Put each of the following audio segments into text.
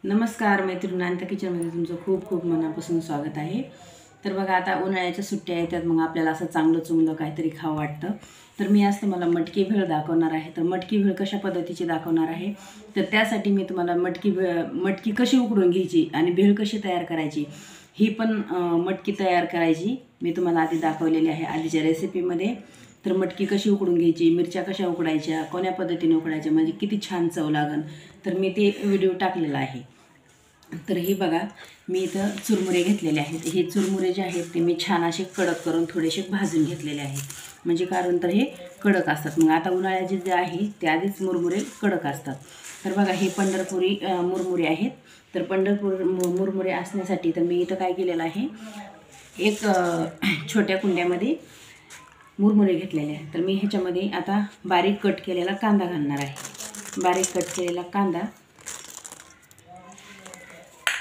नमस्कार मैत्रिणी, अनिता किचनमध्ये तुमचं खूप खूप मनापासून स्वागत आहे। तर बघा, आता उन्हाळ्याच्या सुट्ट्या येतात, मग आपल्याला असं चांगलं चुंगलं काहीतरी खावं वाटतं। तर मी आज तुम्हाला मटकी भेळ दाखवणार आहे। तर मटकी भेळ कशा पद्धतीची दाखवणार आहे, तर त्यासाठी मी तुम्हाला मटकी कशी उकडून घ्यायची आणि भेळ कशी तयार करायची, ही पण मटकी तयार करायची मी तुम्हाला आधी दाखवलेली आहे आधीच्या रेसिपीमध्ये। तर मटकी कशी उकडून घ्यायची, मिरच्या कशा उकडायच्या, कोण्या पद्धतीने उकडायच्या, म्हणजे किती छान चव लागन, तर मी ते व्हिडिओ टाकलेला आहे। तर हे बघा, मी इथं चुरमुरे घेतलेले आहेत। हे चुरमुरे जे आहेत ते मी छान असे कडक करून थोडेसे भाजून घेतलेले आहेत, म्हणजे कारण तर हे कडक असतात। मग आता उन्हाळ्याचे जे आहे ते आधीच मुरमुरे कडक असतात। तर बघा, हे पंढरपुरी मुरमुरे आहेत। तर पंढरपूर मुरमुरे असण्यासाठी तर मी इथं काय केलेलं आहे, एक छोट्या कुंड्यामध्ये मुरमुरे घेतलेले आहेत। तर मी ह्याच्यामध्ये आता बारीक कट केलेला कांदा घालणार आहे। बारीक कट केलेला कांदा,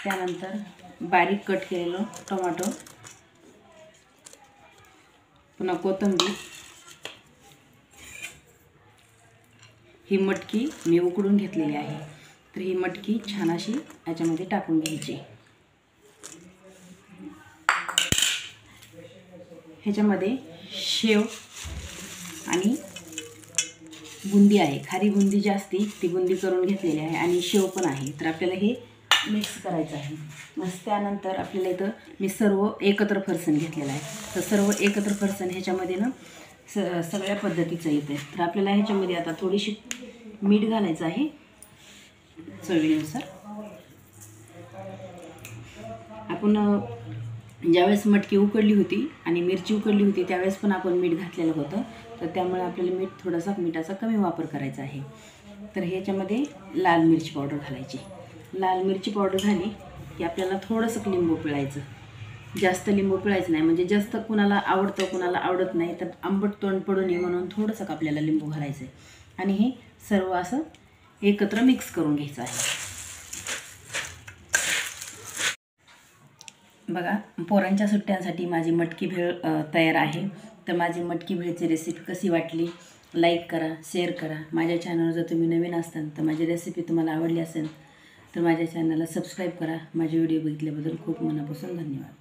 त्यानंतर बारीक कट केलेलं टोमॅटो, पुन्हा कोथिंबीर, ही मटकी मी उकडून घेतलेली आहे। तर ही मटकी छान अशी याच्यामध्ये टाकून घ्यायची। ह्याच्यामध्ये शेव आणि बुंदी आहे, खारी बुंदी जी असते ती बुंदी करून घेतलेली आहे, आणि शेव पण आहे। तर आपल्याला हे मिक्स करायचं आहे। मग त्यानंतर आपल्याला इथं मी सर्व एकत्र फरसाण घेतलेलं आहे। तर सर्व एकत्र फरसाण ह्याच्यामध्ये ना सगळ्या पद्धतीचं येतं। तर आपल्याला ह्याच्यामध्ये आता थोडीशी मीठ घालायचं आहे चवीनुसार। आपण ज्यावेळेस मटकी उकडली होती आणि मिरची उकडली होती त्यावेळेस पण आपण मीठ घातलेलं होतं, तर त्यामुळे आपल्याला मिठाचा कमी वापर करायचा आहे। तर ह्याच्यामध्ये लाल मिरची पावडर घालायची। लाल मिरची पावडर झाली की आपल्याला थोडंसं लिंबू पिळायचं, जास्त लिंबू पिळायचं नाही, म्हणजे जास्त कुणाला आवडतं कुणाला आवडत नाही, तर आंबट तोंड पडू नये म्हणून थोडंसं आपल्याला लिंबू घालायचं आहे। आणि हे सर्व असं एकत्र मिक्स करून घ्यायचं आहे। बघा, पोरांच्या सुट्ट्यांसाठी माझी मटकी भेळ तयार आहे। तर माझी मटकी भेळची रेसिपी कशी वाटली, लाईक करा, शेअर करा। माझ्या चॅनलवर जर तुम्ही नवीन असाल तर माझी रेसिपी तुम्हाला आवडली असेल तर माझ्या चॅनलला सबस्क्राईब करा। माझे व्हिडिओ बघितल्याबद्दल खूप मनापासून धन्यवाद।